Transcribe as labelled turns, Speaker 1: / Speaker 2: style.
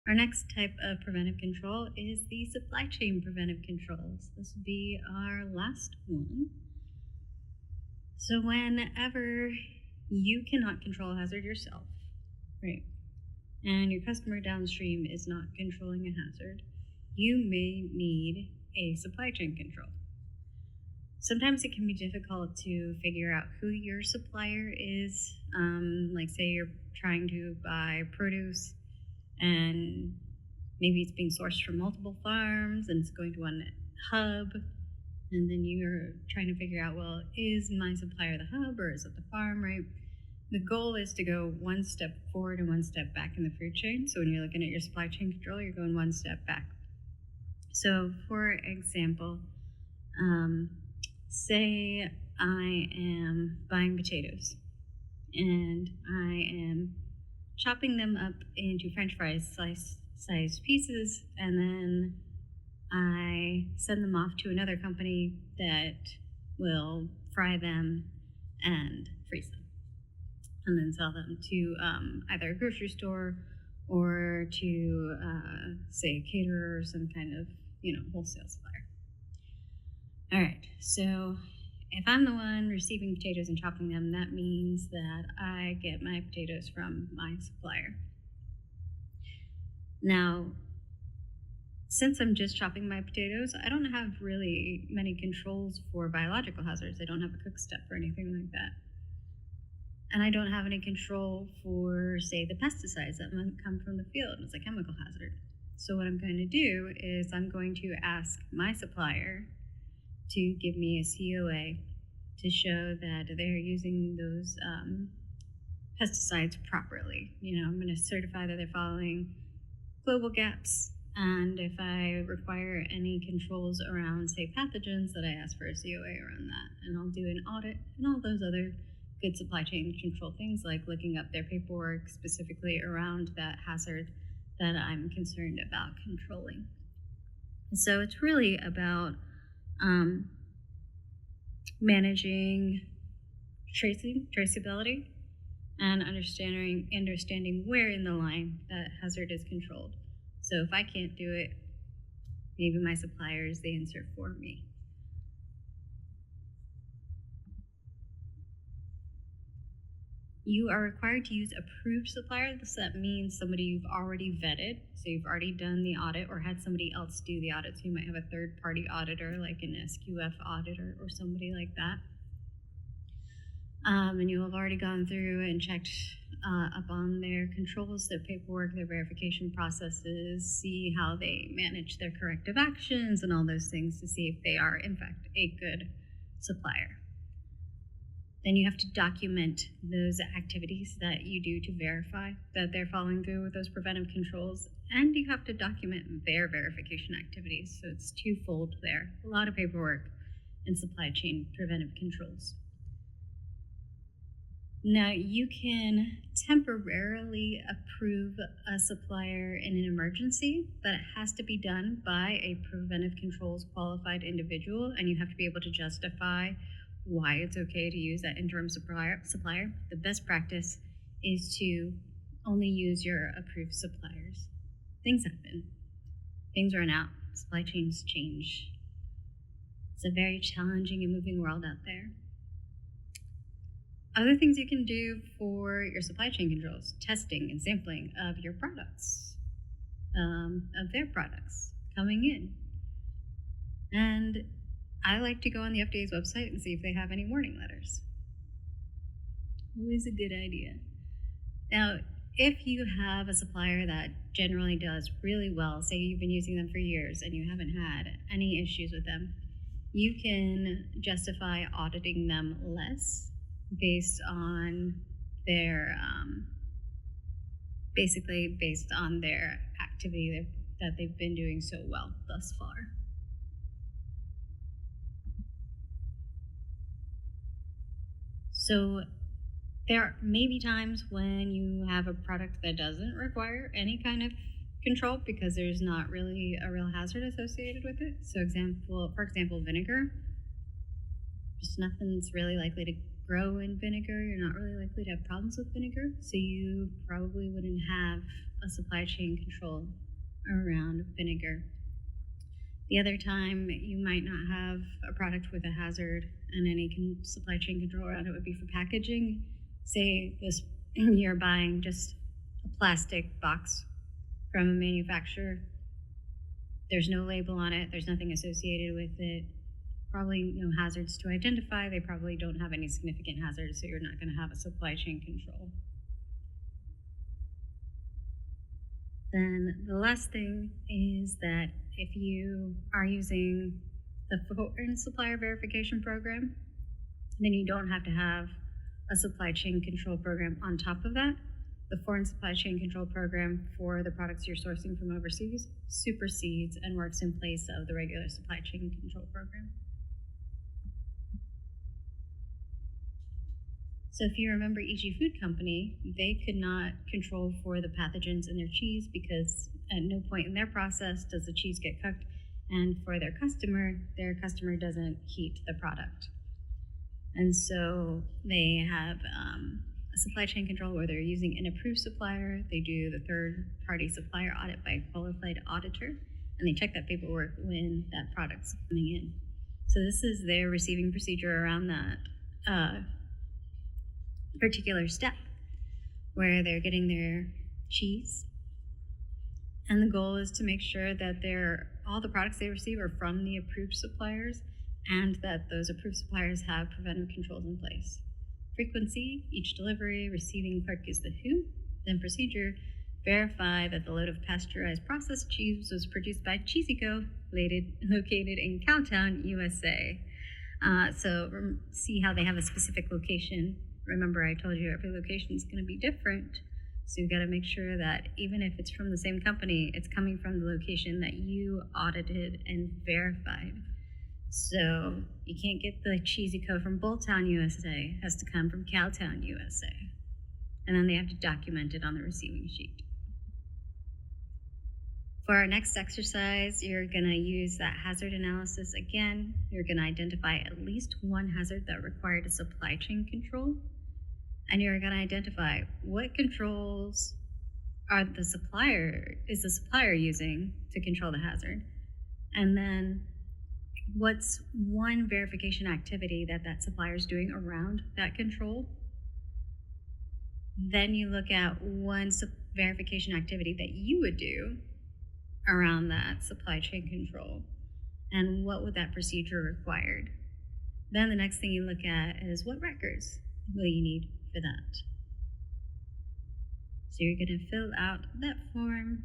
Speaker 1: Our next type of preventive control is the supply chain preventive controls. This will be our last one. So, whenever you cannot control a hazard yourself, right, and your customer downstream is not controlling a hazard, you may need a supply chain control. Sometimes it can be difficult to figure out who your supplier is. Like, say you're trying to buy produce and maybe it's being sourced from multiple farms and it's going to one hub. And then you're trying to figure out, well, is my supplier the hub or is it the farm, right? The goal is to go one step forward and one step back in the food chain. So when you're looking at your supply chain control, you're going one step back. So for example, say I am buying potatoes and I am chopping them up into French fries sized pieces, and then I send them off to another company that will fry them and freeze them, and then sell them to either a grocery store or to, say, a caterer or some kind of, wholesale supplier. All right, so if I'm the one receiving potatoes and chopping them, that means that I get my potatoes from my supplier. Now, since I'm just chopping my potatoes, I don't have really many controls for biological hazards. I don't have a cook step or anything like that. And I don't have any control for, say, the pesticides that might come from the field. It's a chemical hazard. So what I'm going to do is I'm going to ask my supplier to give me a COA to show that they're using those pesticides properly. I'm going to certify that they're following global gaps, and if I require any controls around, say, pathogens, that I ask for a COA around that, and I'll do an audit and all those other good supply chain control things, like looking up their paperwork specifically around that hazard that I'm concerned about controlling. So it's really about managing traceability and understanding where in the line that hazard is controlled. So if I can't do it, maybe my supplier is the answer for me. You are required to use approved suppliers. That means somebody you've already vetted. So you've already done the audit or had somebody else do the audit. So you might have a third-party auditor, like an SQF auditor or somebody like that. And you have already gone through and checked up on their controls, their paperwork, their verification processes, see how they manage their corrective actions and all those things to see if they are, in fact, a good supplier. Then you have to document those activities that you do to verify that they're following through with those preventive controls, and you have to document their verification activities. So it's twofold there. A lot of paperwork and supply chain preventive controls. Now, you can temporarily approve a supplier in an emergency, but it has to be done by a preventive controls qualified individual, and you have to be able to justify why it's okay to use that interim supplier. The best practice is to only use your approved suppliers. Things happen. Things run out. Supply chains change. It's a very challenging and moving world out there. Other things you can do for your supply chain controls: testing and sampling of your products, of their products coming in. And I like to go on the FDA's website and see if they have any warning letters. Always a good idea. Now, if you have a supplier that generally does really well, say you've been using them for years and you haven't had any issues with them, you can justify auditing them less based on their, basically based on their activity that they've been doing so well thus far. So there may be times when you have a product that doesn't require any kind of control because there's not really a real hazard associated with it. So for example, vinegar. Just nothing's really likely to grow in vinegar. You're not really likely to have problems with vinegar, so you probably wouldn't have a supply chain control around vinegar. The other time you might not have a product with a hazard and any supply chain control around it would be for packaging. Say this, you're buying just a plastic box from a manufacturer. There's no label on it. There's nothing associated with it. Probably no hazards to identify. They probably don't have any significant hazards, so you're not going to have a supply chain control. Then the last thing is that if you are using the foreign supplier verification program, then you don't have to have a supply chain control program on top of that. The foreign supply chain control program for the products you're sourcing from overseas supersedes and works in place of the regular supply chain control program. So if you remember E.G. Food Company, they could not control for the pathogens in their cheese because at no point in their process does the cheese get cooked, and for their customer doesn't heat the product. And so they have a supply chain control where they're using an approved supplier. They do the third-party supplier audit by a qualified auditor, and they check that paperwork when that product's coming in. So this is their receiving procedure around that particular step where they're getting their cheese. And the goal is to make sure that all the products they receive are from the approved suppliers and that those approved suppliers have preventive controls in place. Frequency, each delivery, receiving clerk is the who. Then procedure, verify that the load of pasteurized processed cheese was produced by Cheesy-Co, located in Cowtown, USA. So see how they have a specific location. Remember, I told you every location is going to be different. So you've got to make sure that even if it's from the same company, it's coming from the location that you audited and verified. So you can't get the Cheesy-Co from Bulltown, USA. It has to come from Cowtown, USA. And then they have to document it on the receiving sheet. For our next exercise, you're going to use that hazard analysis again. You're going to identify at least one hazard that required a supply chain control. And you're going to identify what controls is the supplier using to control the hazard. And then what's one verification activity that supplier is doing around that control. Then you look at one verification activity that you would do around that supply chain control, and what would that procedure required. Then the next thing you look at is what records will you need for that. So you're going to fill out that form,